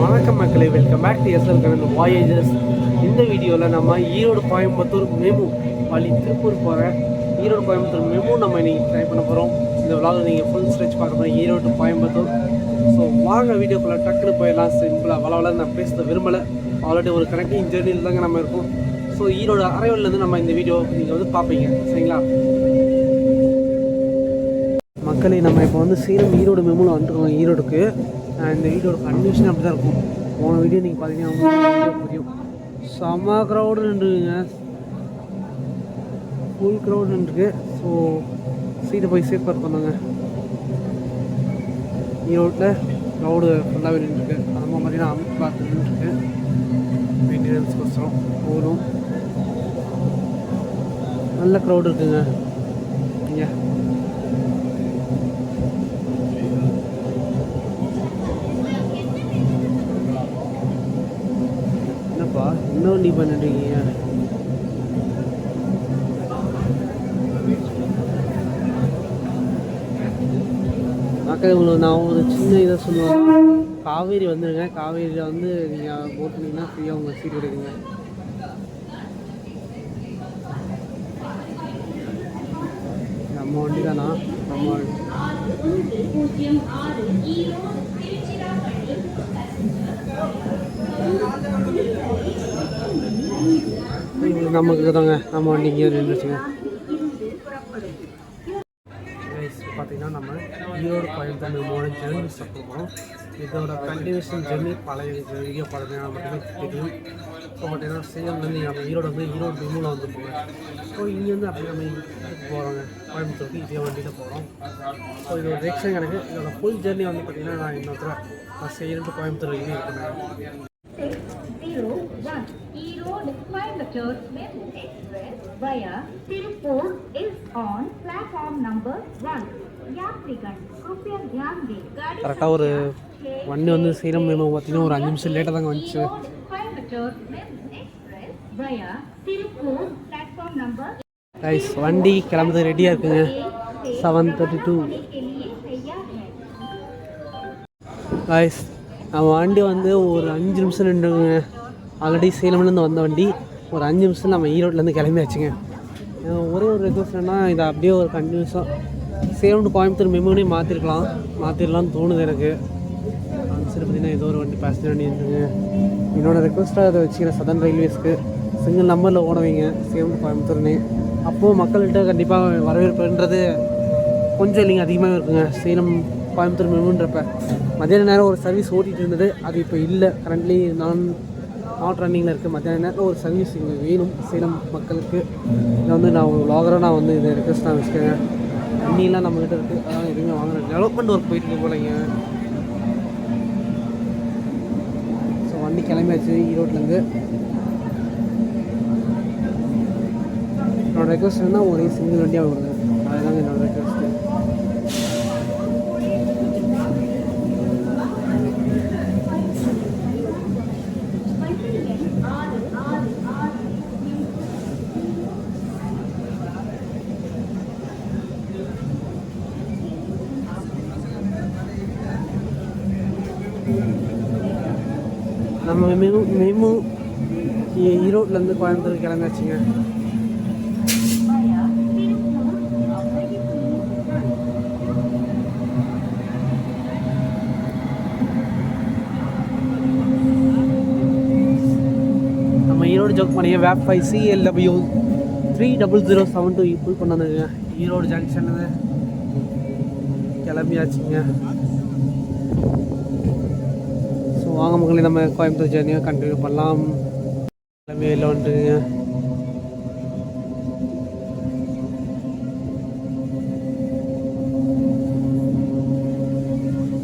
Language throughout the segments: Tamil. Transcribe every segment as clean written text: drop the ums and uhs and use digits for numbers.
வணக்கம் மக்களை, welcome back to SL Kanal voyages. இந்த வீடியோவில் நம்ம ஈரோடு கோயம்புத்தூர் மெமு வழி திருப்பூர் போகிற ஈரோடு கோயம்புத்தூர் மெமு நம்ம இன்றைக்கி ட்ரை பண்ண போகிறோம். இந்த விளாகில் நீங்கள் ஃபுல் ஸ்ட்ரெச் பார்க்க போகிறோம் ஈரோடு கோயம்புத்தூர். ஸோ வாங்க வீடியோக்குள்ளே டக்குன்னு போயிடலாம். சிம்பிளாக வளவள நான் பேச விரும்பலை. ஆல்ரெடி ஒரு கனெக்டிங் ஜேர்னியில் தாங்க நம்ம இருக்கோம். ஸோ ஈரோடு அரைவல்லேருந்து நம்ம இந்த வீடியோ நீங்கள் வந்து பார்ப்பீங்க, சரிங்களா மக்களை? நம்ம இப்போ வந்து சேலம் ஈரோடு மெமுவில் வந்துருக்கோம். ஈரோடுக்கு இந்த வீடியோட கண்டிஷன் அப்படி தான் இருக்கும். போன வீடியோ நீங்கள் பார்த்தீங்கன்னா உங்களுக்கு புரியும். செம்ம க்ரௌடு நின்றுங்க, ஃபுல் க்ரௌடு நின்றுருக்கு. ஸோ சீட்டை போய் சேஃபாக பண்ணாங்க. ஈரோட்டில் க்ரௌடு ஃபுல்லாகவே நின்றுருக்கு. அந்த மாதிரி பார்த்தீங்கன்னா அமித் பார்த்து நின்றுருக்கு. மெயின்டெனன்ஸ்க்கோசரம் போகணும். நல்ல க்ரௌடு இருக்குங்க இங்கே. இன்னும் நீ பண்ணிட்டீங்க. மக்கள் உங்களுக்கு நான் ஒரு சின்ன இதை சொல்லுவேன். காவேரி வந்துடுங்க. காவேரியில் வந்து நீங்கள் போட் பண்ணிங்கன்னா ஃப்ரீயாக உங்களுக்கு சீட் கிடைக்குங்க. நம்ம வண்டி தானா? நம்ம நமக்கு தாங்க, நம்ம வண்டி இங்கே நின்றுச்சுங்க. பார்த்தீங்கன்னா நம்ம ஈரோடு கோயம்புத்தூர் மெமுவோட ஜெர்னி ஸ்டார்ட் பண்ணுறோம். இதோட கண்டினியூஷன் ஜெர்னி பழைய வீடியோ பார்த்தீங்கன்னா மட்டுமே தெரியும். ஸோ பார்த்தீங்கன்னா சேலம்லேருந்து நம்ம ஈரோடு வந்து ஈரோடு மெமுவில் வந்து போகிறோம். ஸோ இங்கேருந்து அப்படியே நம்ம இதுக்கு போகிறோங்க, கோயம்புத்தூருக்கு இதே வண்டியில் போகிறோம். ஸோ இது ஒரு எக்ஸ்டன் எனக்கு. இதோட ஃபுல் ஜெர்னி வந்து பார்த்தீங்கன்னா நான் இன்னொருத்தர சேலம் டு கோயம்புத்தூர் வரைக்கும் இருக்கேன். Erode Coimbatore Memu Express via Tirupur is on platform number 1. यात्रीगण कृपया ध्यान दें. கரெக்டாக ஒரு வண்டி வந்து சேலம் மெமு பார்த்தீங்கன்னா ஒரு 5 நிமிஷம் லேட்டாக தாங்க வந்துச்சு. Coimbatore Memu Express via Tirupur platform number. Guys வண்டி கிளம்புறது ரெடியாக இருக்குங்க. 7:32. கைஸ் நம்ம வண்டி வந்து ஒரு 5 நிமிஷம் நின்றுங்க. ஆல்ரெடி சேலம்லேருந்து வந்த வண்டி ஒரு 5 நிமிஷம் நம்ம ஈரோட்லேருந்து கிளம்பியாச்சுங்க. ஒரே ஒரு ரெக்வஸ்ட்னா இதை அப்படியே ஒரு கண்டினியூஸாக சேலம் டு கோயம்புத்தூர் மெமுனே மாற்றிடலான்னு தோணுது எனக்கு. அந்த சரி பார்த்திங்கன்னா ஏதோ ஒரு வண்டி பேசஞ்சர் வண்டி இருந்துங்க. என்னோடய ரெக்வஸ்ட்டாக அதை வச்சுக்கிறேன். சதர்ன் ரயில்வேஸ்க்கு சிங்கிள் நம்பரில் ஓட வைங்க சேலம் டு கோயம்புத்தூர்னு. அப்போது மக்கள்கிட்ட கண்டிப்பாக வரவேற்புன்றது கொஞ்சம் இல்லைங்க அதிகமாக இருக்குங்க. சேலம் கோயம்புத்தூர் மெமுன்றப்ப மத்தியான நேரம் ஒரு சர்வீஸ் ஓட்டிகிட்டு இருந்தது, அது இப்போ இல்லை. கரண்ட்லி நாட் ரன்னிங்கில் இருக்குது. மத்தியான நேரத்தில் ஒரு சர்வீஸ் இங்கே வேணும் சேலம் மக்களுக்கு. இதை வந்து நான் ஒரு வ்ளாகராக நான் வந்து இதை ரெக்வஸ்ட் நான் வச்சுக்கேங்க. தண்ணியெலாம் நம்மக்கிட்ட இருக்குது, அதெல்லாம் எதுவுமே வாங்குறேன். டெவலப்மெண்ட் ஒர்க் போயிட்டு போலைங்க. ஸோ வண்டி கிளம்பியாச்சு ஈரோட்லேருந்து. என்னோடய ரெக்வஸ்ட் இருந்தால் ஒரே சிங்கிள் வண்டியாக வருது, அதுதாங்க என்னோடய ரெக்வஸ்ட்டு. நம்ம மெமு ஈரோட்லேருந்து கோயம்புத்தூர் கிளம்பியாச்சுங்க. நம்ம ஈரோடு ஜோக் பண்ணிய வேப் 5 CLW 30072 புல் பண்ணாதுங்க. ஈரோடு ஜங்ஷன்லேருந்து கிளம்பியாச்சுங்க. வாங்க மக்களே, நம்ம கோயம்புத்தூர் ஜேர்னியை கண்டினியூ பண்ணலாம். கிளம்பி வெளில வந்துட்டுங்க.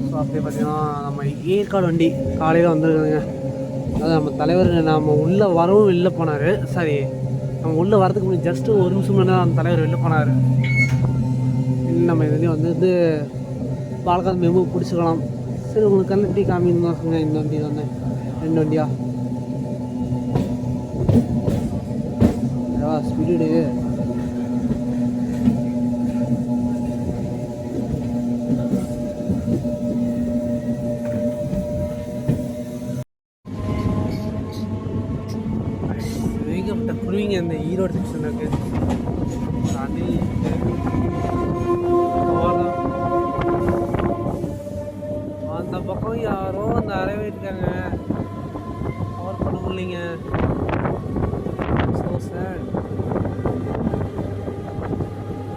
ஸோ அப்படியே பார்த்தீங்கன்னா நம்ம ஏற்காடு வண்டி காலையில் வந்துருக்குதுங்க. அது நம்ம தலைவர் நம்ம உள்ளே வரவும் வெளில போனார். சரி, நம்ம உள்ளே வரதுக்கு முன்னாடி ஜஸ்ட்டு ஒரு நிமிஷம் முன்னாடி நம்ம தலைவர் வெளில போனார். நம்ம இதுலேயும் வந்து பாலக்காடு மெமு பிடிச்சிக்கலாம். சரி, உங்களுக்கு கண்ணு எப்படி காமின்னு தான் சொன்னேன். இந்த வண்டி தானே, 2 வண்டியா ஸ்பீடு. சொல்லுவீங்க இந்த ஈரோடு செக்ஷன் இருக்கு அணில் அந்த பக்கம் யாரோ அந்த அறைவே இருக்காங்க கவர் பண்ண முடியலைங்க ஸோ சார்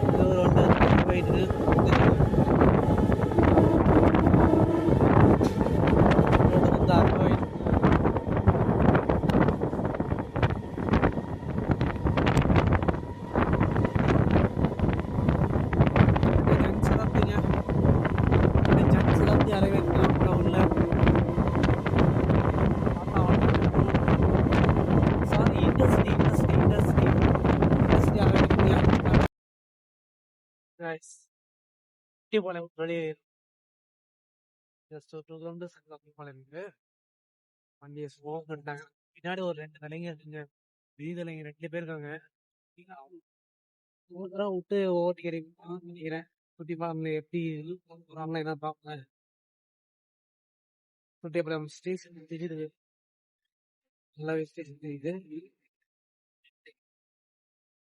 இது ஒரு ஒன்று போயிட்டு வெளியே ஜஸ்ட் ஒரு 2 கிலோமீட்டர்ஸ் இருக்கு வண்டியை ஸ்லோ பண்ணிட்டாங்க பின்னாடி ஒரு 2 தலைங்க இருக்குங்க வீதி தலைங்க 2 பேர் இருக்காங்க விட்டு ஓட்டிக்கிறீங்க நினைக்கிறேன் குட்டிப்பாளையம்ல எப்படி போறாங்களா என்ன பார்ப்பேன் குட்டிப்பாளையம் ஸ்டேஷன் தெரியுது நல்லாவே ஸ்டேஷன் தெரியுது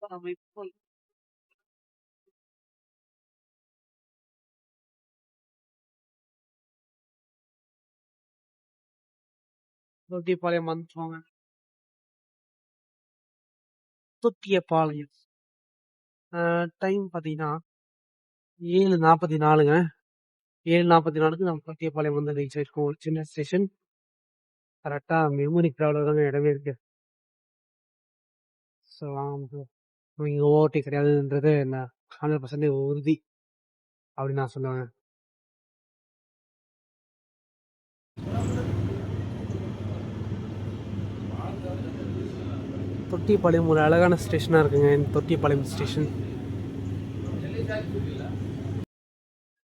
நம்ம இப்போ தொட்டிப்பாளையம் வந்துருவாங்க தொட்டியப்பாளையம் டைம் பார்த்தீங்கன்னா 7:44ங்க 7:44க்கு நம்ம தொட்டியப்பாளையம் வந்து ரீச் ஆயிருக்கோம் ஒரு சின்ன ஸ்டேஷன் கரெக்டாக மெமரி க்ரௌடில் தாங்க இடமே இருக்கு ஸோ இங்கே ஓட்டி கிடையாதுன்றது என்ன 100% உறுதி அப்படின்னு நான் சொல்லுவேன் தொட்டிப்பாளையம் ஒரு அழகான ஸ்டேஷனாக இருக்குங்க இந்த தொட்டிப்பாளையம் ஸ்டேஷன்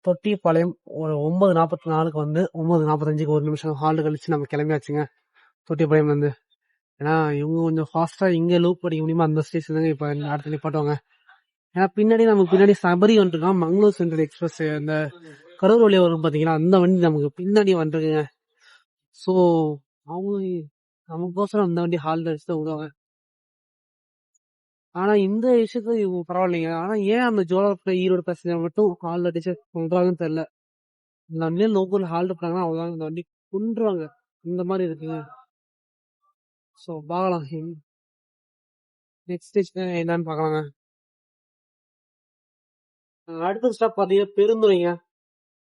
தொட்டிப்பாளையம் ஒரு 9:44க்கு வந்து 9:45க்கு ஒரு நிமிஷம் ஹால்டு கழிச்சு நம்ம கிளம்பியாச்சுங்க தொட்டிப்பாளையம் வந்து ஏன்னா இவங்க கொஞ்சம் ஃபாஸ்ட்டாக இங்கே லூப் அடிக்க முடியுமா அந்த ஸ்டேஷன் தாங்க இப்போ இடத்துல நிப்பாட்டுவாங்க ஏன்னா பின்னாடி நமக்கு பின்னாடி சபரி வந்துருக்கான் மங்களூர் சென்ட்ரல் எக்ஸ்பிரஸ் அந்த கரூர் வழியாக வரும் பார்த்தீங்கன்னா அந்த வண்டி நமக்கு பின்னாடி வந்துருக்குங்க ஸோ அவங்க நமக்கோசரம் அந்த வண்டி ஹால்டு அடிச்சு தான் விடுவாங்க ஆனா இந்த விஷயத்துல இவங்க பரவாயில்லைங்க ஆனா ஏன் அந்த ஜோலார் ஈரோடு பேசஞ்சர் மட்டும் ஹால்டு அடிச்சு சொல்றாங்கன்னு தெரியல இந்த வண்டியில லோக்கல் ஹால்டு பண்ணாங்கன்னா அவ்வளோதான் இந்த வண்டி கொண்டுருவாங்க இந்த மாதிரி இருக்குங்க ஸோ பார்க்கலாம் நெக்ஸ்ட் ஸ்டேஜ் என்னன்னு பார்க்கலாங்க அடுத்த ஸ்டாப் பார்த்தீங்கன்னா பெருந்துறைங்க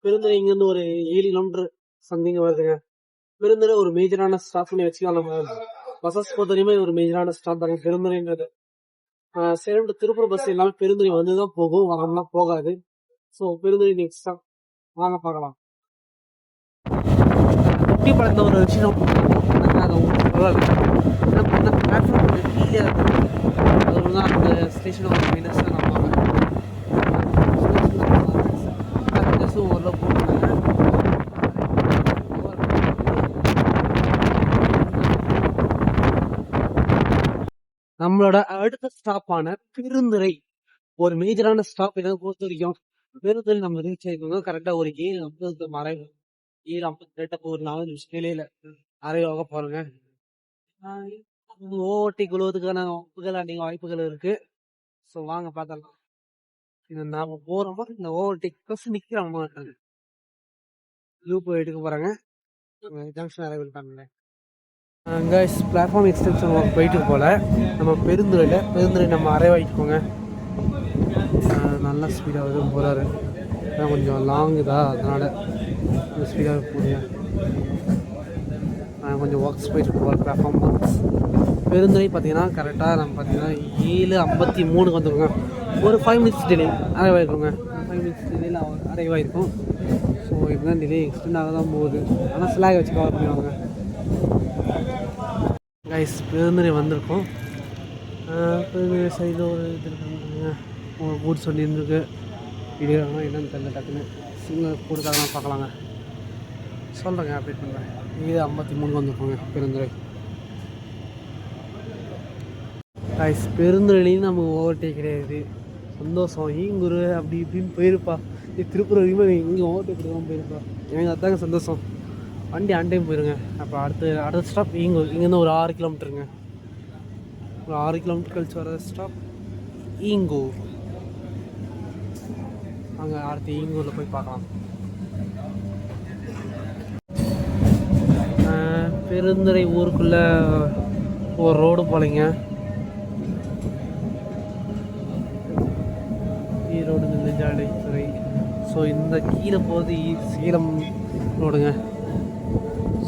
பெருந்துறை இங்கேருந்து ஒரு 7 கிலோமீட்டர் சம்திங் வருதுங்க பெருந்துறை ஒரு மேஜரான ஸ்டாப் பண்ணி வச்சுக்கலாம் நம்ம பஸ்ஸஸ் பொறுத்தவரையுமே ஒரு மேஜரான ஸ்டாப் தாங்க பெருந்துறைன்றது சேலம் டு திருப்பூர் பஸ் எல்லாமே பெருந்துறை வந்து தான் போகும் வரம்லாம் போகாது ஸோ பெருந்துறை நெக்ஸ்ட் ஸ்டாப் வாங்க பார்க்கலாம் தொட்டிப்பாளையத்தில் ஒரு விஷயம் பிளாட்ஃபார்ம் கீழே அது தான் அந்த ஸ்டேஷனோட மைனஸாக நான் பார்க்குறேன் ஓரளவு போட்டுருக்காங்க நம்மளோட அடுத்த ஸ்டாப்பான பெருந்துறை ஒரு மேஜரான ஸ்டாப் ஏதாவது பொறுத்த வரைக்கும் பெருந்துறை நம்ம ரீச் ஆயிருக்கோங்க கரெக்டா ஒரு 7:50 மறைவு 7:52 ஒரு 4 நிமிஷம் நிலையில அறைவாக போறோங்க ஓட்டி குழுவதுக்கான வாய்ப்புகள் அதிக வாய்ப்புகள் இருக்கு ஸோ வாங்க பார்த்தலாம் இது நாம போறோமோ இந்த ஓவர்டேக் நிக்கிற மாட்டாங்க லூப் எடுக்க போறாங்க ஜங்ஷன் அரைவல் பண்ணல கைஸ் பிளாட்ஃபார்ம் எக்ஸ்டென்ஷன் ஒர்க் போயிட்டு போல நம்ம பெருந்துறை நம்ம அரைவாயிட்டுக்கோங்க நல்லா ஸ்பீடாக போகிறாரு கொஞ்சம் லாங் தான் அதனால் ஸ்பீடாக போடுங்க கொஞ்சம் ஒர்க்ஸ் போயிட்டு போகிற பிளாட்ஃபார்ம் ஒர்க்ஸ் பெருந்துறை பார்த்தீங்கன்னா கரெக்டாக நம்ம பார்த்தீங்கன்னா 7:53க்கு வந்துருக்கோங்க ஒரு 5 மினிட்ஸ் டிலே அரைவாயிருக்குங்க 5 மினிட்ஸ் டிலேயில் அரைவாயிருக்கும் ஸோ இதுதான் டிலே எக்ஸ்டெண்ட் ஆக தான் போகுது ஆனால் ஸ்லாக் வச்சு கவர் பண்ணுவாங்க கைஸ் பெருந்துறை வந்திருக்கோம் பெருந்துறை சைடில் ஒரு இது இருக்காங்க ஒரு பூட் சொல்லியிருந்துருக்கு வீடியோனா என்னன்னு தெரியல டக்குன்னு சிங்கிள் கொடுத்தாங்கன்னா பார்க்கலாங்க சொல்கிறேங்க அப்டேட் பண்ணுறேன் 7:53 வந்திருக்கோங்க பெருந்துறை கைஸ் பெருந்துறையிலையும் நமக்கு ஓவர்டேக் கிடையாது சந்தோஷம் ஈங்குரு அப்படி இப்படின்னு போயிருப்பா திருப்பூர் வரைக்கும் இங்கே ஓவர்டேக் கொடுக்காம போயிருப்பா எனக்கு அதாங்க சந்தோஷம் வண்டி ஆன் டைம் போயிருங்க அப்போ அடுத்த ஸ்டாப் இங்கேருந்து ஒரு 6 கிலோமீட்டருங்க ஒரு 6 கிலோமீட்டர் கழிச்சு வர ஸ்டாப் ஈங்கூர். அங்கே அடுத்து ஈங்கூரில் போய் பார்க்கலாம். பெருந்துறை ஊருக்குள்ளே ஒரு ரோடு போலைங்க. ஈரோடு நெடுஞ்சாலைத்துறை. ஸோ இந்த கீழே போகுது சேலம் ரோடுங்க.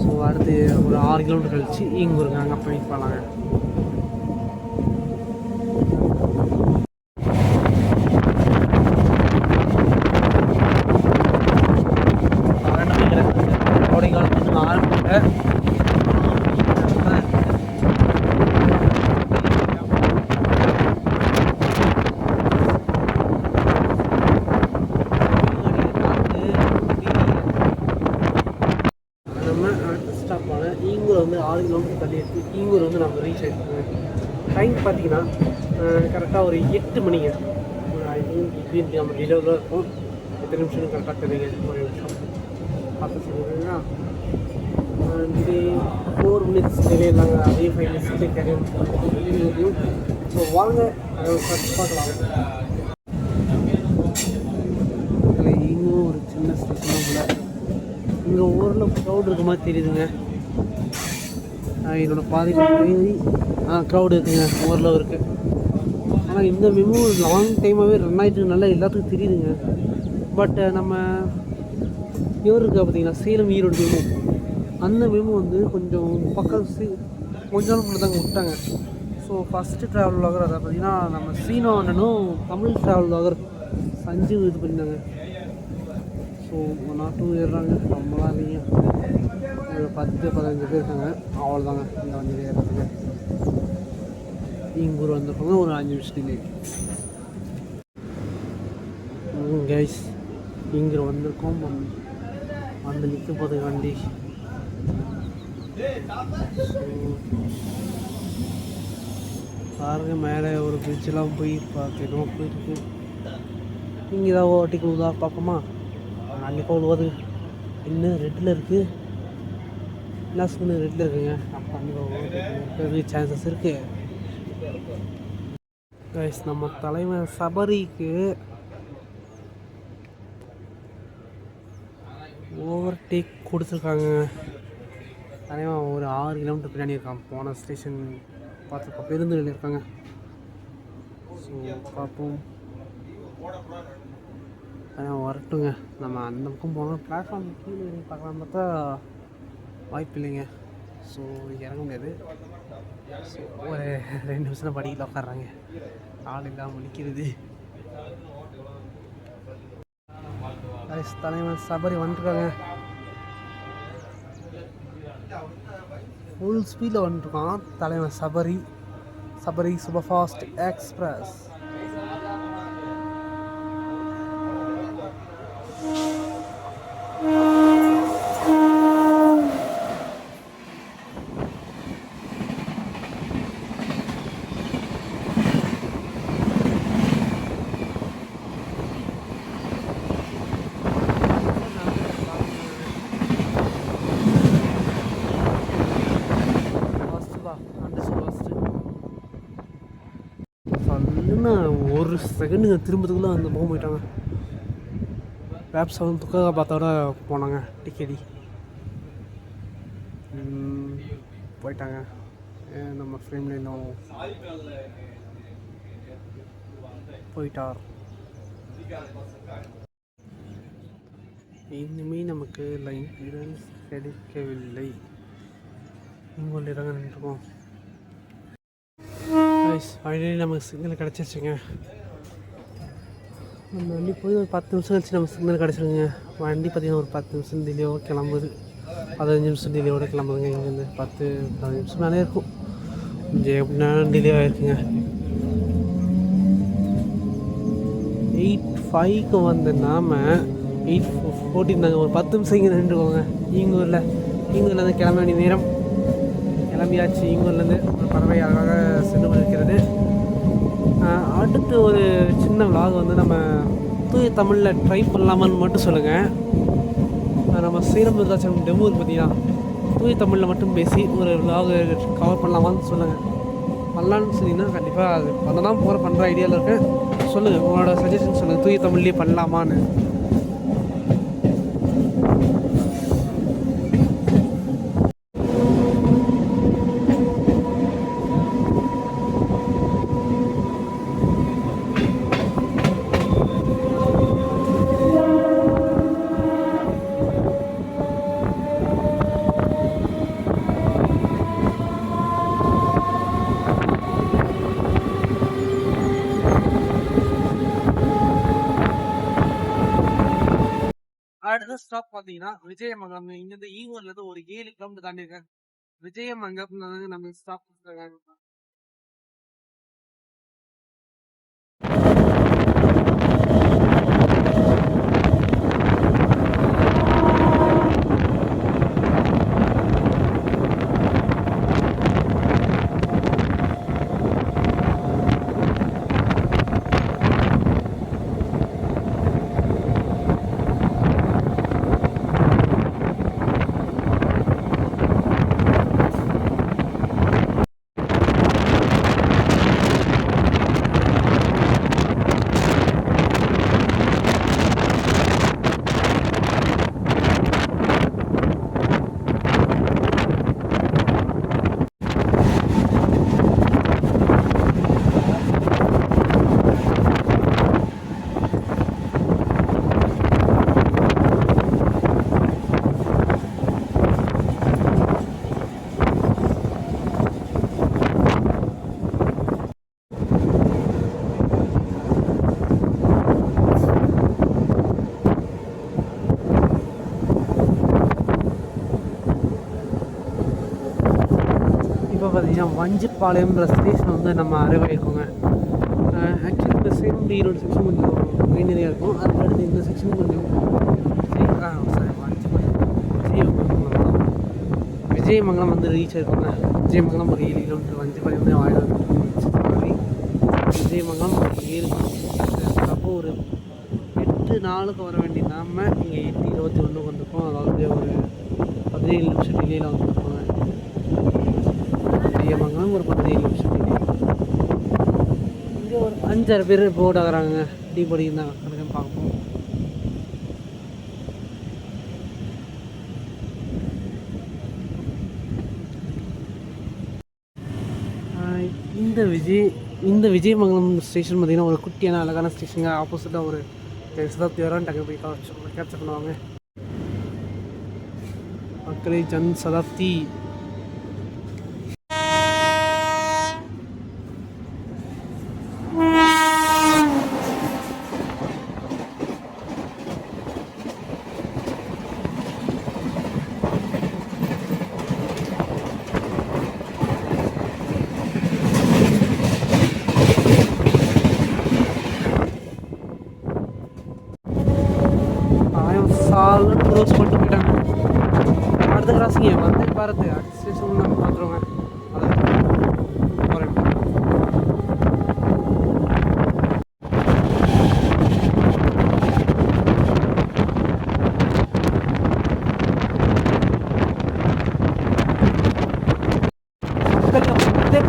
ஸோ அடுத்து ஒரு 6 கிலோமீட்டர் கழிச்சு ஈங்கூருங்க, அங்கே போய் போகலாங்க. கோடை காலத்துக்கு ஆரம்பிங்க. ஸ்டாப்பான ஈங்கூர் வந்து 6 கிலோமீட்டர் தள்ளி இருக்குது. ஈங்கூர் வந்து நம்ம ரீச் ஆகிருக்கோங்க. டைம் பார்த்தீங்கன்னா கரெக்டாக ஒரு 8 மணிங்க. இப்படி நம்ம டிலேவில் இருக்கும். எத்தனை நிமிஷம் கரெக்டாக தெரியுங்க. ஒரு நிமிஷம் பார்த்து சொல்லுங்கன்னா டிலே 4 மினிட்ஸ் டிலே இல்லைங்க. அதே 5 மினிட்ஸ்லேயே கிடைக்கும். ஸோ வாங்க ஃபஸ்ட் பார்க்கலாம். ஈங்கூர் ஒரு சின்ன ஸ்டேஷனாக போல. இங்கே ஊரில் க்ரௌட் இருக்க மாதிரி தெரியுதுங்க. என்னோடய க்ரௌடு இருக்குங்க, ஊரில் இருக்குது. ஆனால் இந்த மெமோ லாங் டைமாகவே ரன் ஆகிட்டு நல்லா எல்லாத்துக்கும் தெரியுதுங்க. பட் நம்ம இவர் இருக்கா பார்த்தீங்கன்னா சேலம் ஈரோடு மெமோ, அந்த மெமோ வந்து கொஞ்சம் பக்கம் கொஞ்ச நாள் முன்னாடி தாங்க விட்டாங்க. ஸோ ஃபஸ்ட்டு ட்ராவல் வ்ளாகர் அதை பார்த்தீங்கன்னா நம்ம சீனோ அண்ணனும் தமிழ் ட்ராவல் வ்ளாகர் சஞ்சீவ் இது பண்ணியிருந்தாங்க. ஸோ 1 or 2 ஏறுறாங்க. நம்மளாம் இல்லைங்க, 10-15 பேர் இருக்காங்க. அவ்வளோதாங்க இந்த வண்டியில் ஏறதுக்கு. ஈங்கூர் வந்திருக்காங்க, ஒரு 5 நிமிஷம் டிலே. கைஸ் ஈங்கூர் வந்திருக்கோம். வந்து நிற்க போகுது வண்டி. பாருங்க மேலே ஒரு பிரிட்ஜெலாம் போய் பார்க்கணும் போயிருக்கு. இங்கே ஏதாவது ஓட்டிக்கு உதா பார்ப்போமா? கண்டிப்பாக உழுவது இன்னும் ரெட்டில் இருக்குது. லாஸ்ட் இன்னும் ரெட்டில் இருக்குங்க. கண்டிப்பாக சான்சஸ் இருக்குது. கைஸ் நம்ம தலைமை சபரிக்கு ஓவர்டேக் கொடுத்துருக்காங்க. தலைவன் ஒரு 6 கிலோமீட்டர் பின்னாடி இருக்கான். போன ஸ்டேஷன் பார்த்துருக்கோம், பெருந்துறையில் இருக்காங்க. ஸோ பார்ப்போம், வரட்டுங்க. நம்ம அந்த பக்கம் போனோம். பிளாட்ஃபார்ம் கீழே இறங்கி பார்க்கலாம் பார்த்தா வாய்ப்பு இல்லைங்க. ஸோ இறங்க முடியாது. ஸோ ஒரு 2 நிமிஷம் படிக்கல உட்காடுறாங்க. ஆள் இல்லாமல் முடிக்கிறது. தலைவன் சபரி வந்துருக்காங்க. ஃபுல் ஸ்பீடில் வந்துருக்கான் தலைவன் Sabari. Sabari super fast express. ஒரு செகண்டுங்க திரும்பத்துக்குள்ளே அந்த பக்கம் போயிட்டாங்க. வேப்ஸ் வந்து துக்காக பார்த்தோட போனாங்க. டிக்கெடி போயிட்டாங்க. நம்ம ஃப்ரெண்ட்ல இன்னும் போயிட்டார். இனிமேல் நமக்கு லைன் கிளியரன்ஸ் கிடைக்கவில்லை. இங்கே இடங்க நின்றுருக்கோம். ஃபைனலி நமக்கு சிக்னல் கிடச்சிருச்சுங்க. நம்ம வண்டி போய் ஒரு 10 நிமிஷம் கழிச்சு நம்ம சிக்னல் கிடச்சிருங்க. வண்டி பார்த்திங்கன்னா ஒரு 10 நிமிஷம் டிலேவோட கிளம்புது. 15 நிமிஷம் டிலேவோட கிளம்புதுங்க. இங்கேருந்து 10-15 நிமிஷம் மேலே இருக்கும். கொஞ்சம் எப்படின்னா டிலே ஆகிருக்குங்க. 8:05க்கு வந்து நாம் 8:14 தாங்க. ஒரு 10 நிமிஷம் இங்கே நின்றுக்கோங்க. ஈங்கூர்லேருந்து கிளம்ப வேண்டிய நேரம். கிளம்பியாச்சு. ஈங்கூர்லேருந்து ஒரு பறவை அழகாக சென்று கொண்டிருக்கிறது. அடுத்து ஒரு சின்ன விலாக் வந்து நம்ம தூய தமிழில் ட்ரை பண்ணலாமான்னு மட்டும் சொல்லுங்கள். நம்ம சேலம் விருதாச்சலம் டெமோ பார்த்தீங்கன்னா தூய தமிழில் மட்டும் பேசி ஒரு விலாக் கவர் பண்ணலாமான்னு சொல்லுங்கள். பண்ணலான்னு சொன்னீங்கன்னா கண்டிப்பாக அது பண்ணலாம் போகிற பண்ணுற ஐடியாவில் இருக்கேன். சொல்லுங்கள், உங்களோட சஜஷன் சொல்லுங்கள், தூய தமிழ்லேயே பண்ணலாமான்னு. அடுத்த ஸ்டாப் பார்த்தீங்கன்னா விஜயமங்கலம். இங்கேருந்து ஈங்கூர்லேருந்து ஒரு 7 கிலோமீட்டர் தாண்டி இருக்கேன். விஜயமங்கலம் நம்ம ஸ்டாப் கொடுத்துருக்காங்க. இப்போ பார்த்தீங்கன்னா வஞ்சிப்பாளையம்ன்ற ஸ்டேஷன் வந்து நம்ம அரைவாயிருக்கோங்க. ஆக்சுவலி இந்த சைடு ஈரோடு செக்ஷன் கொஞ்சம் மெயினரியாக இருக்கும். அதுக்கடுத்து இந்த செக்ஷன் கொஞ்சம் சாரி விஜயமங்கலம் விஜயமங்கலம் வந்து ரீச் ஆயிருக்கோங்க. விஜயமங்கலம் ஒரு 7 கிலோமீட்டர், வஞ்சிப்பாளையம் வந்து 1000 விஜயமங்கலம் ஒரு 7 கிலோமீட்டர். அப்போ ஒரு 8 நாளுக்கு வர வேண்டிய நாம இங்கே 8:21 வந்திருக்கோம். அதாவது ஒரு 17 நிமிஷம் டிலேயில் வந்துருக்கோங்க. விஜயமங்கலம் ஒரு 17 நிமிஷம் டிலே. இங்கே ஒரு 5-6 பேர் போர்டு ஆகிறாங்க. டீ படிக்கிறாங்க கணக்குன்னு பார்ப்போம். இந்த விஜயமங்கலம் ஸ்டேஷன் பார்த்திங்கன்னா ஒரு குட்டியான அழகான ஸ்டேஷனுங்க. ஆப்போசிட்டாக ஒரு சதாப்தி வரான் டக்கு போய் கேப்சர் பண்ணுவாங்க. மக்களே, ஜன் சதாப்தி க்ளோஸ் பண்ணிட்டு போயிட்டாங்க. அடுத்த கிராசிங்க வந்து பாரத் அடுத்த ஸ்டேஷன் நம்ம பார்த்துருவோங்க. அதை போகிறேன்.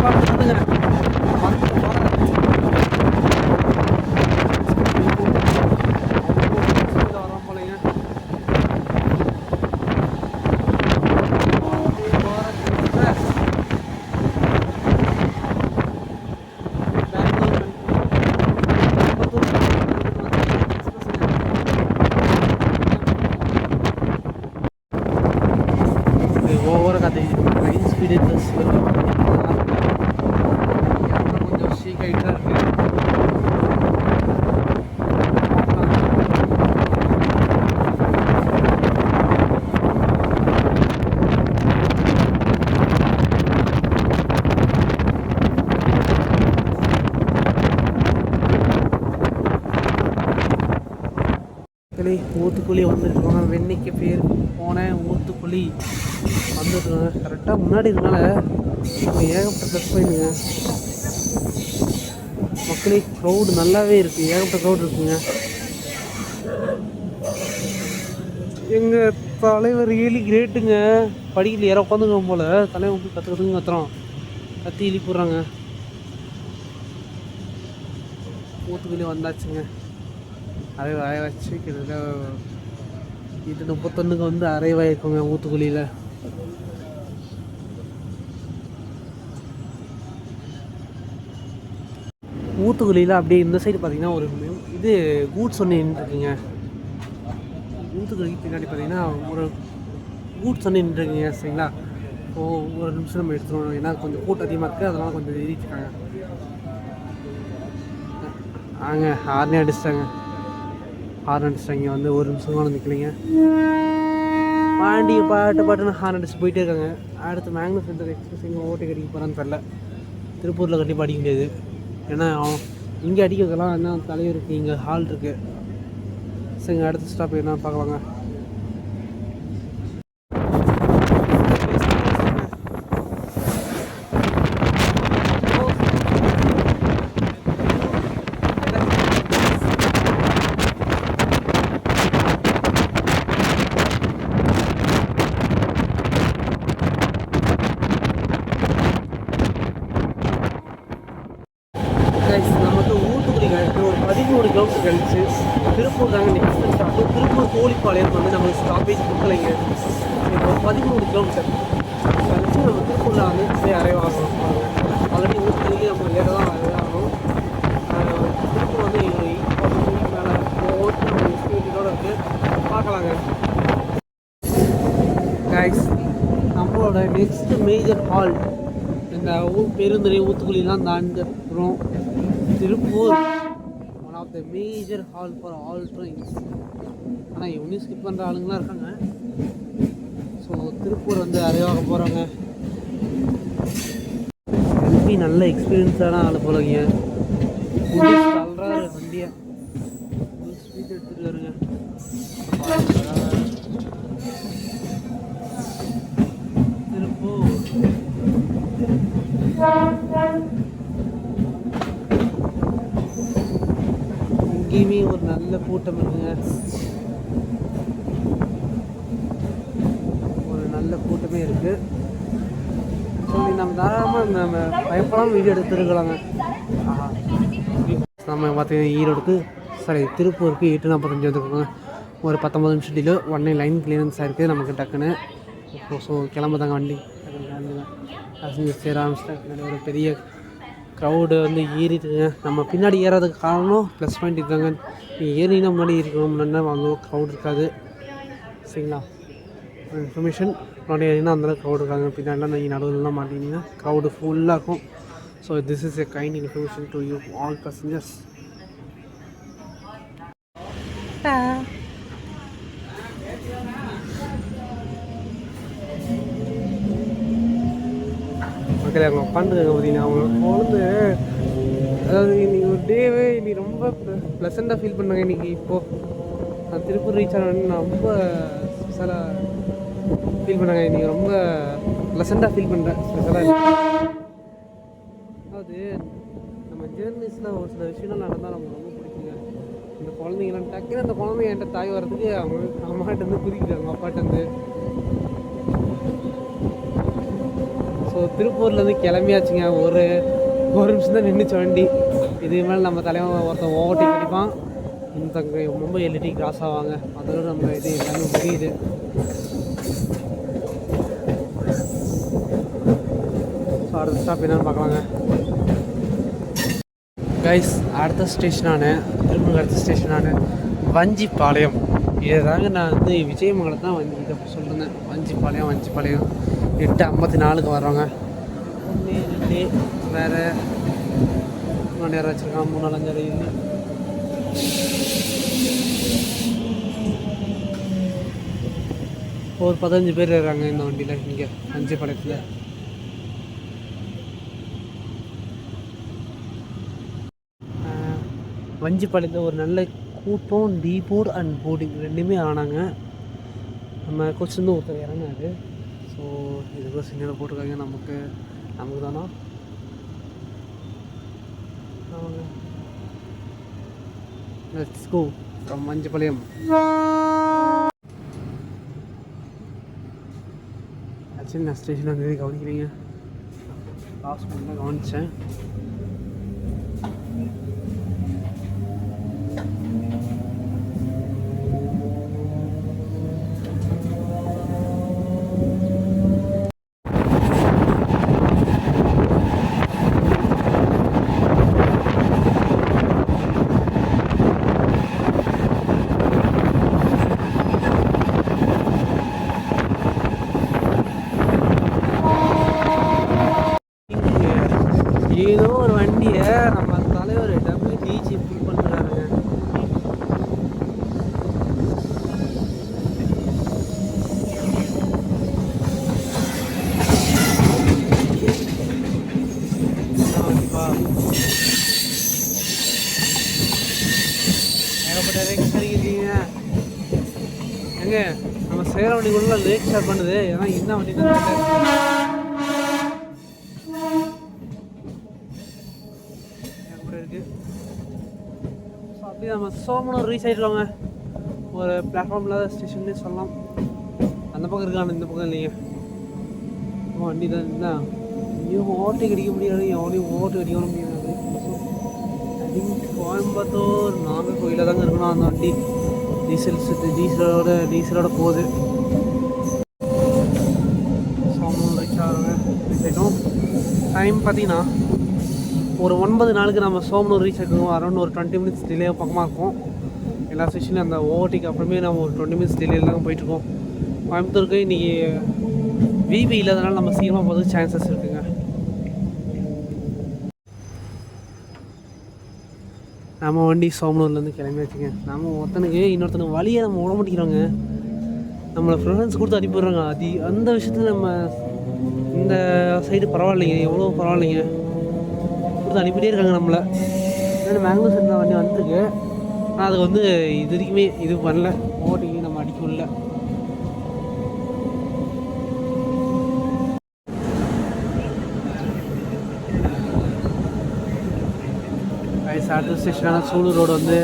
பார்த்துருந்துங்க ஓவராக அது ட்ரெயின் ஸ்பீடு ப்ளஸ் கொஞ்சம் ஷீக் ஆகிட்டு தான் இருக்குது. ஊத்துக்குழி வந்துருக்கோங்க. வெண்ணிக்கு பேர் போனேன். ஊத்துக்குழி வந்துருக்கோங்க. கரெக்டாக முன்னாடி இருக்கனால ஏகப்பட்ட ப்ளஸ் பாயிண்ட்டுங்க. மக்களே, க்ரௌடு நல்லாவே இருக்குது. ஏகப்பட்ட க்ரௌட் இருக்குங்க. எங்கள் தலைவர் ரியலி கிரேட்டுங்க. படிக்கல யாரோ உட்காந்துங்க போல். தலைவர் வந்து கற்றுறதுங்க கத்துறோம். கத்தி எழுப்பிடுறாங்க. ஊத்துக்குழி வந்தாச்சுங்க. அரைவாயாச்சு. கிட்டத்தட்ட இது 31க்கு வந்து அரைவாயிருக்குங்க ஊத்துக்குழியில். ஊத்துக்குழியில் அப்படியே இந்த சைடு பார்த்தீங்கன்னா ஒரு இது கூட்ஸ் ஒன்று நின்றுருக்குங்க. ஊத்துக்குழிக்கு பின்னாடி பார்த்தீங்கன்னா ஒரு கூட்ஸ் ஒன்று நின்றுருக்குங்க. சரிங்களா? ஒரு நிமிஷம் நம்ம எடுத்துருவோம். ஏன்னா கொஞ்சம் கூட்டம் அதிகமாக இருக்குது, அதனால் கொஞ்சம் ஏறிட்டுருக்காங்க. ஹார்னே அடிச்சிட்டாங்க. இங்கே வந்து ஒரு நிமிஷம் கூட நிற்கலைங்க. பாண்டி பாட்டுன்னு ஹார்ன் அடிச்சு போயிட்டே இருக்காங்க. அடுத்து மேக்னஸ் சென்டர் எக்ஸ்பிரஸ் எங்கே ஓட்டை கட்டிக்க போகிறான்னு தெரில. திருப்பூரில் கண்டிப்பாக அடிக்க முடியாது. ஏன்னா இங்கே அடிக்கிறதுலாம் என்ன தலைவருக்கு இங்கே ஹால் இருக்குது. சரிங்க, அடுத்த ஸ்டாப் என்ன பார்க்கலாங்க. நமக்கு ஊத்துக்குடி கழிச்சு ஒரு 13 கிலோமீட்டர் கழிச்சு திருப்பூர் தாங்க நெக்ஸ்ட் ஸ்டாப்பு. திருப்பூர் கோழிப்பாளையம் வந்து நம்மளுக்கு ஸ்டாப்பேஜ் கொடுக்கலைங்க. இப்போ 13 கிலோமீட்டர் கழிச்சு நம்ம திருப்பூரில் வந்து போய் அரைவாகணும். ஆல்ரெடி ஊத்துக்குடிக்கு நம்ம லேட்டாக தான் அரைவாகணும். திருப்பூர் வந்து 8 மேலே ஓட்டு நம்ம ஸ்பீடோட இருக்குது. பார்க்கலாங்க. கைஸ், நம்மளோட நெக்ஸ்ட் மேஜர் ஹால்ட் இந்த பெருந்துறை ஊத்துக்குழிலாம் தாண்டி அப்புறம் Tiruppur. One of the major halt for all trains. ஆனால் இவனையும் ஸ்கிப் பண்ணுற ஆளுங்களாம் இருக்காங்க. ஸோ திருப்பூர் வந்து அரைவாக போகிறாங்க. எம்பி நல்ல எக்ஸ்பீரியன்ஸான ஆள் போலங்க. தள்ளுறாரு வண்டியை. ஸ்பீட் எடுத்துகிட்டு வருங்க. இங்கேயுமே ஒரு நல்ல கூட்டம் இருக்குங்க. ஒரு நல்ல கூட்டமே இருக்குது. ஸோ நம்ம தாராளமாக நம்ம பயப்படாமல் வீடியோ எடுத்துருக்கலாங்க. நம்ம பார்த்தீங்கன்னா ஈரோடுக்கு திருப்பூருக்கு 8:45 வந்துருக்கோங்க. ஒரு 19 நிமிஷம் டிலே. உடனே லைன் கிளியரன்ஸ் ஆகிருக்கு நமக்கு டக்குன்னு. ஸோ கிளம்புதாங்க வண்டி. பேசஞ்சர் சேர ஆரம்பிச்சிட்டாங்க. ஒரு பெரிய க்ரௌடு வந்து ஏறிட்டுங்க. நம்ம பின்னாடி ஏறாததுக்கு காரணம் ப்ளஸ் பாயிண்ட் இருக்காங்க. நீங்கள் ஏறினா முன்னாடி இருக்கணும். முன்னாடி அவ்வளோ க்ரௌட் இருக்காது. சரிங்களா? இன்ஃபர்மேஷன் முன்னாடி ஏறினா அந்தளவுக்கு க்ரௌட் இருக்காங்க. பின்னாடிலாம் நீங்கள் நடுவில்லாம் மாட்டிங்கன்னா க்ரௌடு ஃபுல்லாக இருக்கும். So this is a kind information to you all passengers. மக்கள் அவங்க உட்காந்துருக்காங்க. பார்த்தீங்கன்னா அவங்க குழந்தை, அதாவது இன்றைக்கி ஒரு டேவே இன்னைக்கு ரொம்ப ப்ளசண்ட்டாக ஃபீல் பண்ணாங்க. இன்றைக்கி இப்போது நான் திருப்பூர் ரீச் ஆனேன்னு ரொம்ப ஸ்பெஷலாக ஃபீல் பண்ணாங்க. இன்றைக்கி ரொம்ப ப்ளசண்ட்டாக ஃபீல் பண்ணுறேன். ஸ்பெஷலாக அதாவது நம்ம ஜேர்னலிஸ்ட்டில் ஒரு சில விஷயங்கள் நடந்தால் நமக்கு ரொம்ப பிடிக்குங்க. இந்த குழந்தைங்களாம் டக்குன்னு அந்த குழந்தைங்க என்கிட்ட தாய் வர்றதுக்கு அவங்க அம்மாட்டேருந்து குதிக்கிறாங்க, அப்பாட்டேருந்து. ஸோ திருப்பூர்லேருந்து கிளம்பியாச்சுங்க. ஒரு நிமிஷம் தான் நின்றுச்சு வண்டி. இதுக்கு மேலே நம்ம தலைவன் ஒருத்தன் ஓவர்டேக் அடிப்பான், இன்னொருத்தங்க மும்பை எல்இடி கிராஸ் ஆவாங்க. அதோட நம்ம இது எல்லாமே முடியுது. ஸோ அடுத்த ஸ்டாப் என்னென்னு பார்க்கலாங்க. கைஸ், அடுத்த ஸ்டேஷனான திருப்பூர் அடுத்த ஸ்டேஷனான வஞ்சிப்பாளையம். இதுதாங்க நான் வந்து விஜயமங்கலத்தை தான் இதை சொல்லியிருந்தேன். வஞ்சிப்பாளையம் 8:54க்கு வர்றோங்க. 1 2 வேறு 4 நேரம் வச்சுருக்கான். 3 4 5 6 ஒரு 15 பேர் இருக்காங்க இந்த வண்டியில். இங்கே வஞ்சிப்பாளையத்தில் வஞ்சிப்பாளையத்தில் ஒரு நல்ல கூட்டம். டீபோர்ட் அண்ட் போர்டிங் ரெண்டுமே ஆனாங்க. நம்ம கொச்சிருந்து ஒருத்தர் இறங்கினாரு. ஸோ இதுக்கு சிக்னல் போட்டிருக்காங்க. நமக்கு தானா ஆமாங்க. Let's go from Vanjipalayam. Actually நான் ஸ்டேஷன் வந்து கவனிக்கிறீங்க. லாஸ்ட் பண்ண கவனித்தேன். ஏதோ ஒரு வண்டியை நம்ம தலைவர் WDG புல் பண்ணுறாருங்க. ஏகப்பட்ட ரேக் சரிக்கிறீங்க எங்க நம்ம சேர வண்டிக்குள்ள லேக் ஸ்டார்ட் பண்ணுது. ஏன்னா என்ன வண்டி இருக்கு. ஸோ அப்படியே நம்ம சோமனூர் ரீச் ஆகிருக்கோங்க. ஒரு பிளாட்ஃபார்ம் இல்லாத ஸ்டேஷன்லேயே சொல்லலாம். அந்த பக்கம் இருக்கான இந்த பக்கம் இல்லைங்க. வண்டி தான் என்ன இவங்க ஓட்டு அடிக்க முடியாது, எவனையும் ஓட்டு அடிக்க முடியாது. கோயம்புத்தூர் நாகர்கோயிலில் தாங்க இருக்கணும் அந்த வண்டி. டீசலோட போகுது. சோமனூர் ரீச் ஆகுங்க. ரீச் ஆகிட்டோம். டைம் பார்த்தீங்கன்னா ஒரு 9 நாளுக்கு நம்ம சோமனூர் ரீச் ஆகிருக்கோம். அரௌண்ட் ஒரு 20 மினிட்ஸ் டிலே பக்கமாக இருக்கும். எல்லா ஸ்டேஷன்லையும் அந்த ஓவர்டேக் அப்புறமே நம்ம ஒரு 20 மினிட்ஸ் டிலேயில் தான் போயிட்டுருக்கோம். கோயம்புத்தூருக்கு இன்றைக்கி விபி இல்லாதனால நம்ம சீக்கிரமாக போகிறதுக்கு சான்சஸ் இருக்குங்க. நம்ம வண்டி சோமனூர்லேருந்து கிளம்பி வச்சுங்க. நம்ம ஒருத்தனுக்கு இன்னொருத்தனுக்கு வழியை நம்ம விட மாட்டேங்கிறோங்க. நம்மளை ப்ரிஃபரன்ஸ் கொடுத்து அனுப்பிடுறாங்க. அந்த விஷயத்தில் நம்ம இந்த சைடு பரவாயில்லைங்க, எவ்வளோ பரவாயில்லைங்க கொடுத்து அனுப்பிட்டே இருக்காங்க நம்மளை. ஏன்னா மேங்களூர் சைடில் வண்டி வந்துருக்கு. ஆனால் அதுக்கு வந்து இது வரைக்குமே இது பண்ணல, ஓட்டிங்க நம்ம அடிக்க முடியல. அடுத்த ஸ்டேஷனான சூலூர் ரோடு வந்து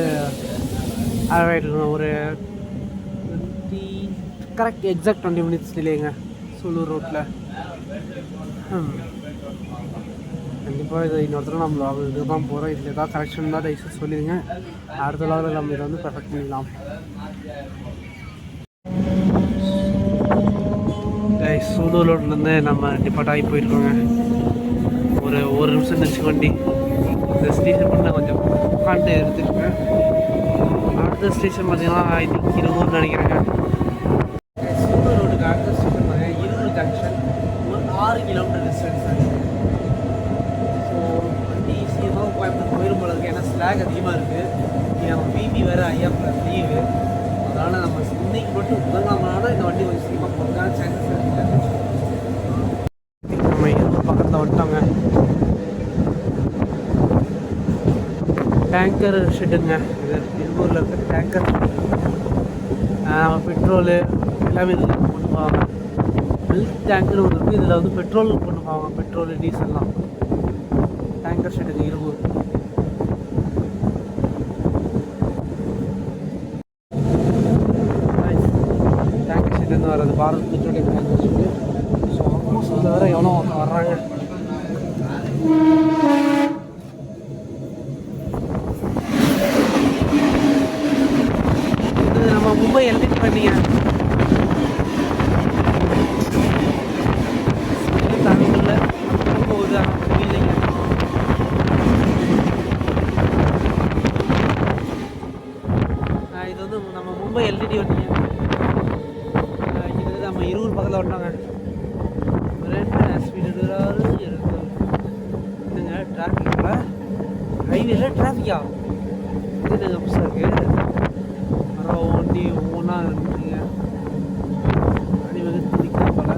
அரைவாயிட்டு இருக்கணும். ஒரு கரெக்ட் எக்ஸாக்ட் 20 மினிட்ஸ் டிலேங்க சூலூர் ரோட்டில். கண்டிப்பாக இது இன்னொருத்தரும் நம்ம இதுக்கு தான் போகிறோம். இதில் ஏதாவது கரெக்ஷன் தான் தயவுசெய்து சொல்லிடுங்க. அடுத்த லெவலில் நம்ம இதை வந்து பெர்ஃபெக்ட் பண்ணிடலாம். சூலூர் ரோட்லேருந்து நம்ம டிபார்ட் ஆகி போயிருக்கோங்க. ஒரு நிமிஷம் நினச்சி வண்டி இந்த ஸ்டேஷன் பண்ண கொஞ்சம் உட்காந்து எடுத்துருக்கேன். அடுத்த ஸ்டேஷன் பார்த்தீங்கன்னா ஐ திங்க் இருநூறு நினைக்கிறேங்க. சூலூர் ரோடுக்கு அடுத்த ஸ்டேஷன் பார்த்தீங்கன்னா இருநூறு ஜங்ஷன். ஒரு 6 கிலோமீட்டர் டிஸ்டன்ஸ். ஸோ வண்டி ஈஸியாக கோயம்புத்தூர் போயிடும் போல இருக்குது. ஏன்னா ஸ்லாக் அதிகமாக இருக்குது. நம்ம பிபி வேறு ஐயா ப்ளஸ் லீவு. அதனால் நம்ம இன்னைக்கு மட்டும் முதலாமனால இந்த வண்டி கொஞ்சம் சீக்கிரமாக போகிறதுக்கான சான்சஸ் இருக்குது. நம்ம இருநூறு பக்கத்தில் வந்துட்டாங்க. டேங்கர் ஷெட்டுங்க இது இருநூரில் இருக்க டேங்கர் பெட்ரோலு எல்லாமே இதில் கொண்டு போவாங்க. மில்க் டேங்க்னு ஒன்று இருக்குது. இதில் வந்து பெட்ரோல் கொண்டு போவாங்க, பெட்ரோலு டீசல்லாம். டேங்கர் ஷெட்டுங்க இருநூறு. டேங்கர் ஷெட்டுன்னு வர்றது Bharat petroleum tanker shed. So almost இதில் வேறு எவ்வளோ வர்றாங்க. மும்பை எல்டிட் பண்ணிங்க தமிழில் போகுது இல்லைங்க. இது வந்து நம்ம மும்பை எல்டிடி வண்டிங்க. இது நம்ம இருபது பக்கத்தில் வந்தாங்க. 2 ஸ்பீடு இருக்குங்க. டிராஃபிக்கில் ஹைவேல டிராஃபிக்கா இது புதுசாக இருக்குது. வண்டி ஒவ்வொன்றா இருக்குங்க. அடி வந்து துடிக்கிற போல.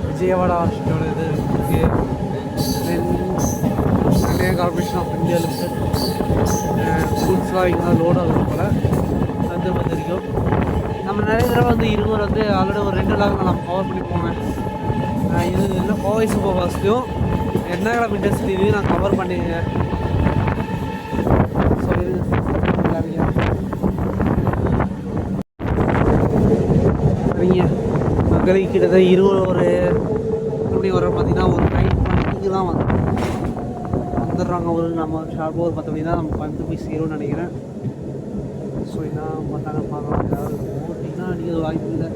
விஜயவாடா ஸ்டோட இது இருக்குது. நிறைய கார்பரேஷன் ஆஃப் இந்தியா லிமிடெட் கூட்ஸ்லாம் இங்கே லோட் ஆகும் போல். அது வந்திருக்கும். நம்ம நிறைய தடவை வந்து இருநூறு வந்து ஆல்ரெடி ஒரு 2 லாக் நம்ம கவர் பண்ணி போனேன். இது இல்லை கோவை சூப்பர் ஃபாஸ்ட்லையும் எர்ணாகுளம் இண்டஸ்ட்ரியிலையும் நான் கவர் பண்ணிங்க. சரிங்க மக்களுக்கு கிட்டத்தட்ட 20 ஒரு எப்படி வர பார்த்தீங்கன்னா ஒரு 9 மணிக்கு தான் வந்துடுறாங்க. ஒரு நம்ம ஷார்ப்பாக ஒரு 10 மணி தான் நம்ம வந்து போய் சேரும்னு நினைக்கிறேன். ஸோ இதான் பார்த்தாங்க பார்க்கலாம். ஏதாவது ஓட்டிங்கன்னா அடிக்கிறது வாய்ப்பு இல்லை.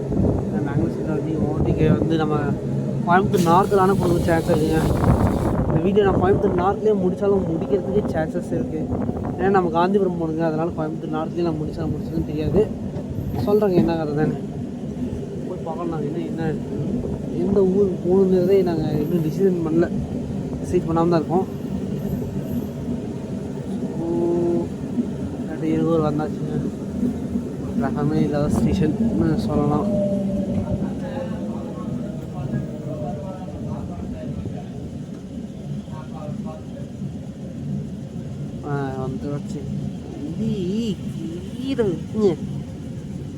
மேங்களூர் சைடில் வண்டி ஓட்டிக்க வந்து நம்ம கோயம்புத்தூர் நார்த்தில் ஆனால் கொடுக்க சான்ஸ் இருக்குங்க. வீடியோ நான் கோயம்புத்தூர் நார்த்லேயே முடித்தாலும் முடிக்கிறதுக்கு சான்சஸ் இருக்குது. ஏன்னா நம்ம காந்திபுரம் போகணுங்க, அதனால் கோயம்புத்தூர் நார்த்லேயே நான் முடிச்சதுன்னு தெரியாது. சொல்கிறேங்க என்ன கதை தானே போய் பார்க்கலாம். நாங்கள் என்ன எந்த ஊர் போகணுங்கிறதே நாங்கள் இன்னும் டிசிஷன் பண்ணல, டிசைட் பண்ணாமல் தான் இருக்கோம். இருகூர் வந்தாச்சுங்க. ரகமே இல்லாத ஸ்டேஷன் சொல்லலாம். வந்துடுச்சு. இருக்குங்க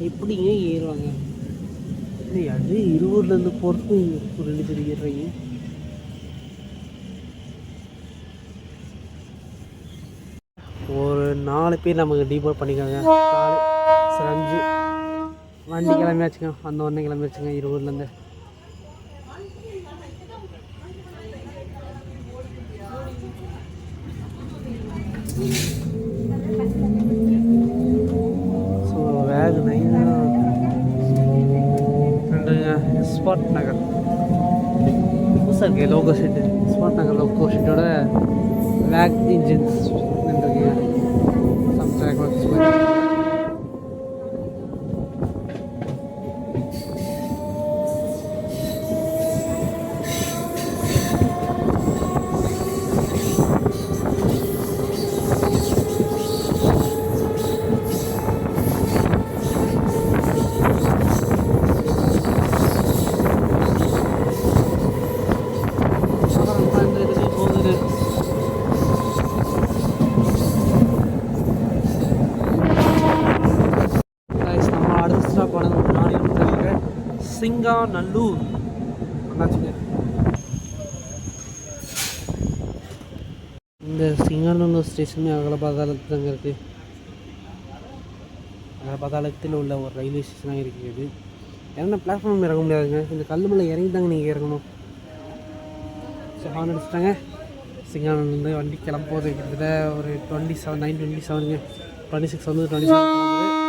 எப்படிங்க ஏறுவாங்க? அது இருவூர்லேருந்து போகிறதுக்கு 2 பேர் ஏறுறீங்க. ஒரு 4 பேர் நமக்கு டீபோர்ட் பண்ணிக்காங்க. 5 வண்டி கிளம்பியாச்சுங்க. வந்த உடனே கிளம்பியாச்சுங்க இருவூர்லேருந்து. ஸோ வேக் 9 ஸ்பாட் நகர் புதுசாக இருக்கு லோகோ ஷீட்டு. ஸ்பாட் நகர் லோகோ ஷீட்டோட வேக் இன்ஜின்ஸ் நின்றுருக்கீங்க. சம் ட்ராக் ஒர்க்ஸ் சிங்காநல்லூர் வந்தாச்சுங்க. இந்த சிங்காநல்லூர் ஸ்டேஷனே அகலபாதாளத்தில் தாங்க இருக்குது. அகலபாதாளத்தில் உள்ள ஒரு ரயில்வே ஸ்டேஷனாக இருக்கிறது. ஏன்னா பிளாட்ஃபார்ம் இறங்க முடியாதுங்க. இந்த கல்லுமலை இறங்கி தாங்க நீங்கள் இறங்கணும். ஸோ ஹார்ன் அடிச்சிட்டாங்க. சிங்காநல்லூர்லேருந்து வண்டி கிளம்போது கிட்டத்தட்ட ஒரு 9:27ங்க. 26 வந்து 27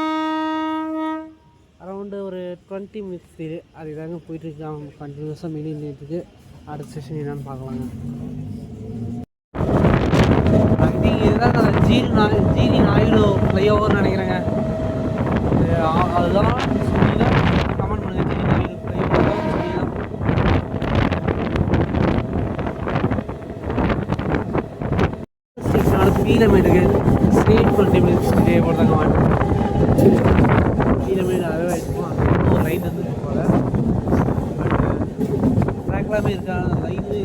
அரௌண்டு ஒரு 20 மினிட்ஸ் அது தாங்க போயிட்டுருக்கு. அவங்க கண்டினியூஸாக மெயின் நின்றுட்டுருக்கு. அடுத்த ஸ்டேஷன் என்னென்னு பார்க்கலாங்க. இதுதான் நான் ஜீனி நாயுடு ஃப்ளைஓவர்னு நினைக்கிறேங்க. அதுதான் கமெண்ட் பண்ணுங்கள். ஜீனி நாயுடு ஃப்ளைஓவர் தான் ஸ்டேஷனோட பீலமேடுக்கு ஸ்ட்ரெயிட் 20 மினிட்ஸ் டிலே போடுறாங்க. பீலமேடு அவே ஆகிடுச்சுமா ஒரு லைன் வந்து போல. பட் ட்ராக்லாமே இருக்கா லைனு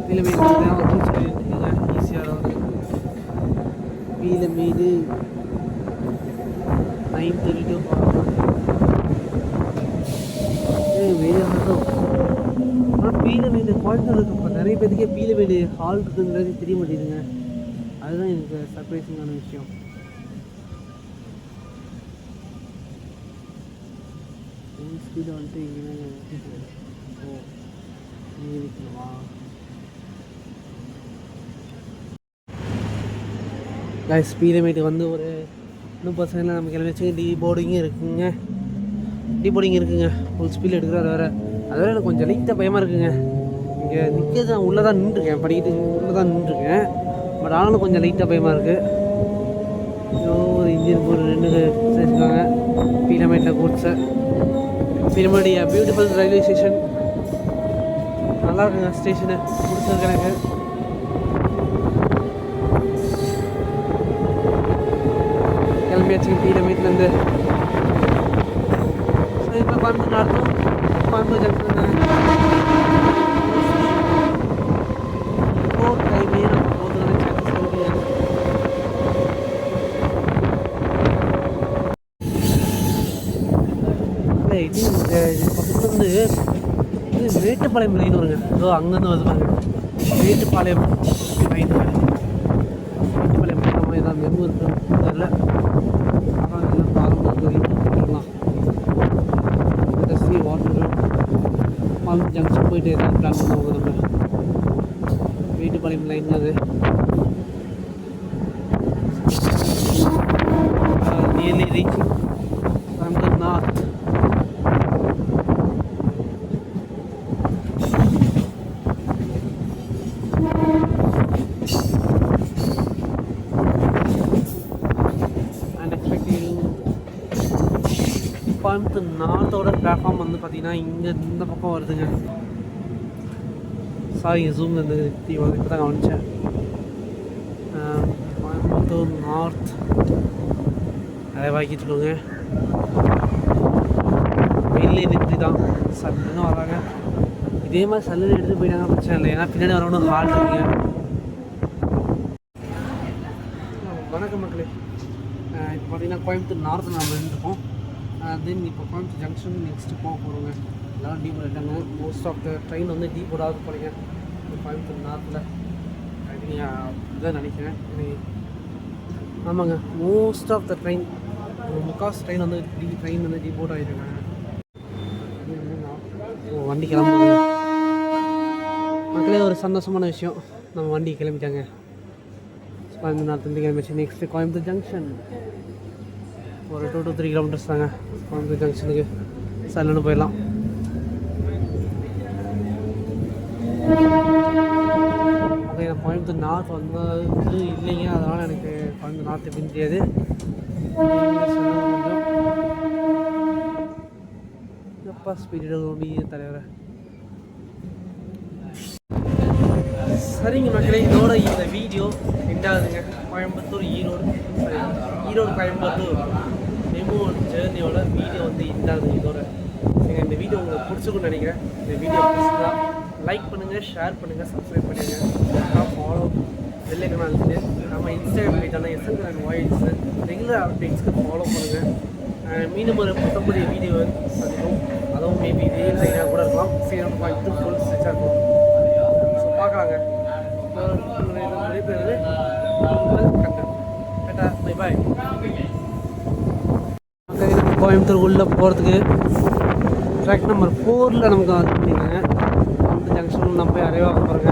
பீலமேடு சொல்லிட்டுருக்கீங்க. ஈஸியாக பீலமேடு 9:32 ஆனால் பீலமேடு கோயம்புத்தூர் இருக்கு. நிறைய பேருக்கு பீலமேடு ஹால் இருக்குங்கிறது தெரிய மாட்டேங்குதுங்க. அதுதான் எனக்கு சர்ப்ரைசிங்கான விஷயம். ஸ்பீடை வந்துட்டு இங்கே ஓ இங்கே இருக்கணுமா? பீலமேட்டுக்கு வந்து ஒரு 30% நம்ம கிளம்பி வச்சு டீபோர்டிங்கும் இருக்குங்க. ஃபுல் ஸ்பீட் எடுக்கிறாரு வேறு. அது வேறு எனக்கு கொஞ்சம் லைட்டாக பயமாக இருக்குங்க. இங்கே நிற்கிறது நான் உள்ளே தான் நின்றுருக்கேன். படிக்கிட்டு உள்ளே தான் நின்றுருக்கேன். பட் ஆனாலும் கொஞ்சம் லைட்டாக பயமாக இருக்குது. ஒரு இன்ஜின் ஒரு 2 வச்சுருக்காங்க பீலமேட்டில் கூட்ஸை. Peelamedu beautiful railway station. நல்லா இருக்குங்க ஸ்டேஷனு, பிடிச்சிருக்கு எனக்கு. கிளம்பியாச்சு பீலமேட்லேருந்து. ஸோ இப்போ கோயம்புத்தூர் நடத்தும் கோயம்புத்தூர் ஜங்ஷன் டைமே நம்ம போகிறதுக்கான சான்சஸ் இருக்குது. இது பக்கத்துலேருந்து இது மேட்டுப்பாளையம் லைன் வருங்க. ஸோ அங்கேருந்து வருது பாருங்க. மேட்டுப்பாளையம் லைன் மேட்டுப்பாளையம் நம்ம ஏதாவது மெமு இருக்குன்னு தெரில. அப்புறம் இதெல்லாம் பாலம் பண்ணிக்கலாம். சி வாட்டர் பாலம் ஜங்ஷன் போயிட்டு ஏதாவது பிளான் பண்ணுவாங்க. நம்ம மேட்டுப்பாளையம் லைன் அது nearly reaching Coimbatore north. And expecting Coimbatore நார்த்தோட பிளாட்ஃபார்ம் வந்து பார்த்தீங்கன்னா இங்கே இந்த பக்கம் வருதுங்க. சாரி ஜூம் இருந்தது இப்போ தான் கவனிச்சேன். கோயம்புத்தூர் நார்த் நிறைய வாங்கிட்டு இருக்கோங்க. வெயிலே இப்படி தான் சல்லுன்னு வராங்க. இதே மாதிரி சல்லுன்னு எடுத்துகிட்டு போயிட்டாங்க பிரச்சனை இல்லை, ஏன்னா பின்னாடி வரவனும் ஹால் இருக்குங்க. வணக்கம் மக்களே. இப்போ பார்த்தீங்கன்னா கோயம்புத்தூர் நார்த்தில் நம்ம இருந்துருக்கோம். தென் இப்போ கோயம்புத்தூர் ஜங்ஷன் நெக்ஸ்ட்டு போக போகிறோங்க. எல்லோரும் டீ போர்ட் ஆகிட்டாங்க. மோஸ்ட் ஆஃப் த ட்ரெயின் வந்து டீ போர்டாவது போகிறீங்க கோயம்புத்தூர் நார்த்தில். இதுதான் நினைக்கிறேன். ஆமாங்க, மோஸ்ட் ஆஃப் த ட்ரெயின், முக்காஸ் ட்ரெயின் வந்து ட்ரெயின் வந்து டீ போர்ட் ஆகிருக்காங்க. வண்டி கிளம்புது மக்களே. ஒரு சந்தோஷமான விஷயம், நம்ம வண்டி கிளம்பிட்டாங்க. கோயம்புத்தூர் நார்த்துலேருந்து கிளம்பிச்சு. நெக்ஸ்ட்டு கோயம்புத்தூர் ஜங்ஷன் ஒரு 2 to 3 கிலோமீட்டர்ஸ் தாங்க. கோயம்புத்தூர் ஜங்ஷனுக்கு சல்லுன்னு போயிடலாம். ஓகே, நான் கோயம்புத்தூர் நார்த் வந்தது இல்லைங்க, அதனால் எனக்கு கோயம்புத்தூர் நார்த் எப்படின்னு தெரியாது. கொஞ்சம் எப்பா ஸ்பீடு தலைவரை. சரிங்க மக்களே, இதோட இந்த வீடியோ எண்டாகுதுங்க. கோயம்புத்தூர் ஈரோடு கோயம்புத்தூர் மெமோ ஜேர்னியோட வீடியோ வந்து எண்டாகுது இதோட. சரிங்க, இந்த வீடியோ உங்களுக்கு பிடிச்சிருக்குன்னு நினைக்கிறேன். இந்த வீடியோ பிடிச்சிருந்தா லைக் பண்ணுங்கள், ஷேர் பண்ணுங்கள், சப்ஸ்கிரைப் பண்ணுங்கள், ஃபாலோ வெள்ளைக்கணும் அழுத்து. நம்ம இன்ஸ்டாகிராம் பேஜான எஸ்என் வாய்ஸ் ரெகுலர் அப்டேட்ஸ்க்கு ஃபாலோ பண்ணுங்கள். மீண்டும் ஒரு புத்தம்புதிய வீடியோ சந்திக்கும். அதுவும் மேபி இதே லைனாக கூட இருக்கலாம். சரி, நம்ம பார்த்து ஃபுல் ஸ்ட்ரெச்சாக இருக்கும். ஸோ பார்க்கலாங்க. பாய். கோயம்புத்தூர் உள்ளே போகிறதுக்கு ட்ராக் நம்பர் 4 நமக்கு வந்துட்டீங்க. அந்த ஜங்ஷன் நம்ம போய் அரைவாக போகிறோங்க.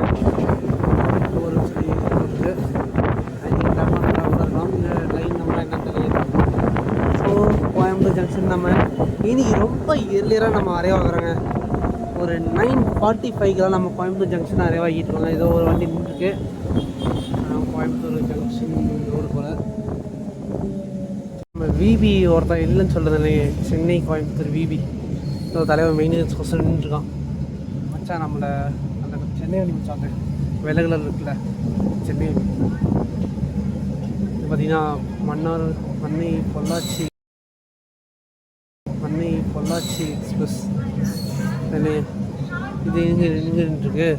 ஒரு சொல்லி இருக்குது இருக்கலாம். இந்த லைன் நம்ம என்ன தெரியல. ஸோ கோயம்புத்தூர் ஜங்ஷன் நம்ம இன்றைக்கி ரொம்ப இயர்லியராக நம்ம அரைவாகிறோங்க. ஒரு 9:45 நம்ம கோயம்புத்தூர் ஜங்ஷன் அரைவாகிட்டு இருக்கோங்க. ஏதோ ஒரு வண்டி நின்றுருக்கு. கோயம்புத்தூர் ஜங்ஷன் ரோடு போல் நம்ம விபி ஒருத்தன் இல்லைன்னு சொல்கிறது இல்லையே. சென்னை கோயம்புத்தூர் விபி தலைவர் மெயின்டெனன்ஸ் கொஸ்டின் நின்றுருக்கான். மச்சான் நம்மளை அந்த சென்னை வண்டி வச்சாங்க வெள்ளை கலர் இருக்குல்ல சென்னை. இது பார்த்திங்கன்னா மன்னை பொள்ளாச்சி எக்ஸ்பிரஸ். இது எங்கே நின்றுருக்கு?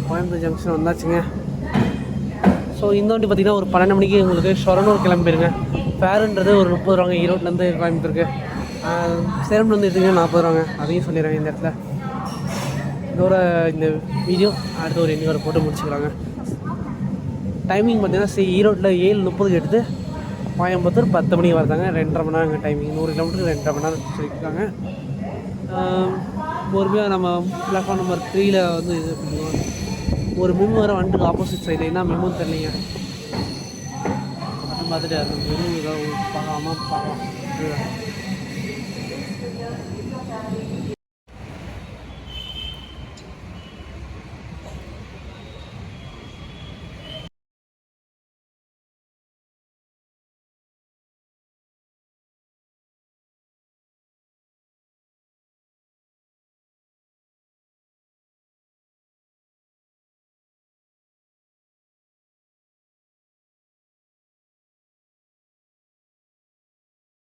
கோயம்புத்தூர் ஜங்ஷன் வந்தாச்சுங்க. ஸோ இந்த வண்டி பார்த்திங்கன்னா ஒரு 12 மணிக்கு உங்களுக்கு ஷொரனூர் கிளம்பிடுங்க. ஃபேருன்றது ஒரு 30 ரூபாங்க ஈரோட்லேருந்து கோயம்புத்தூருக்கு. சேலம்லேருந்து எடுத்துக்கிங்க 40 ரூபாங்க. அதையும் சொல்லிடுறேன் இந்த இடத்துல. இதோட இந்த வீடியோ அடுத்த ஒரு இன்னொரு போட்டு முடிச்சுக்கிறாங்க. டைமிங் பார்த்திங்கன்னா ஈரோட்டில் 7:30 எடுத்து கோயம்புத்தூர் 10 மணிக்கு வரதாங்க. 2.5 மணி நேரம் டைமிங். 100 கிலோமீட்டருக்கு 2.5 மணி நேரம் சொல்லியிருக்காங்க. பொறுமையாக நம்ம பிளாட்ஃபார்ம் நம்பர் 3 வந்து இது பண்ணுவோம். ஒரு மெமு வர வந்துட்டு ஆப்போசிட் சைடில் என்ன மெமுன்னு தெரியலைங்க. பார்த்துட்டு அந்த மெமு ஏதாவது பார்க்காம பார்க்கலாம்.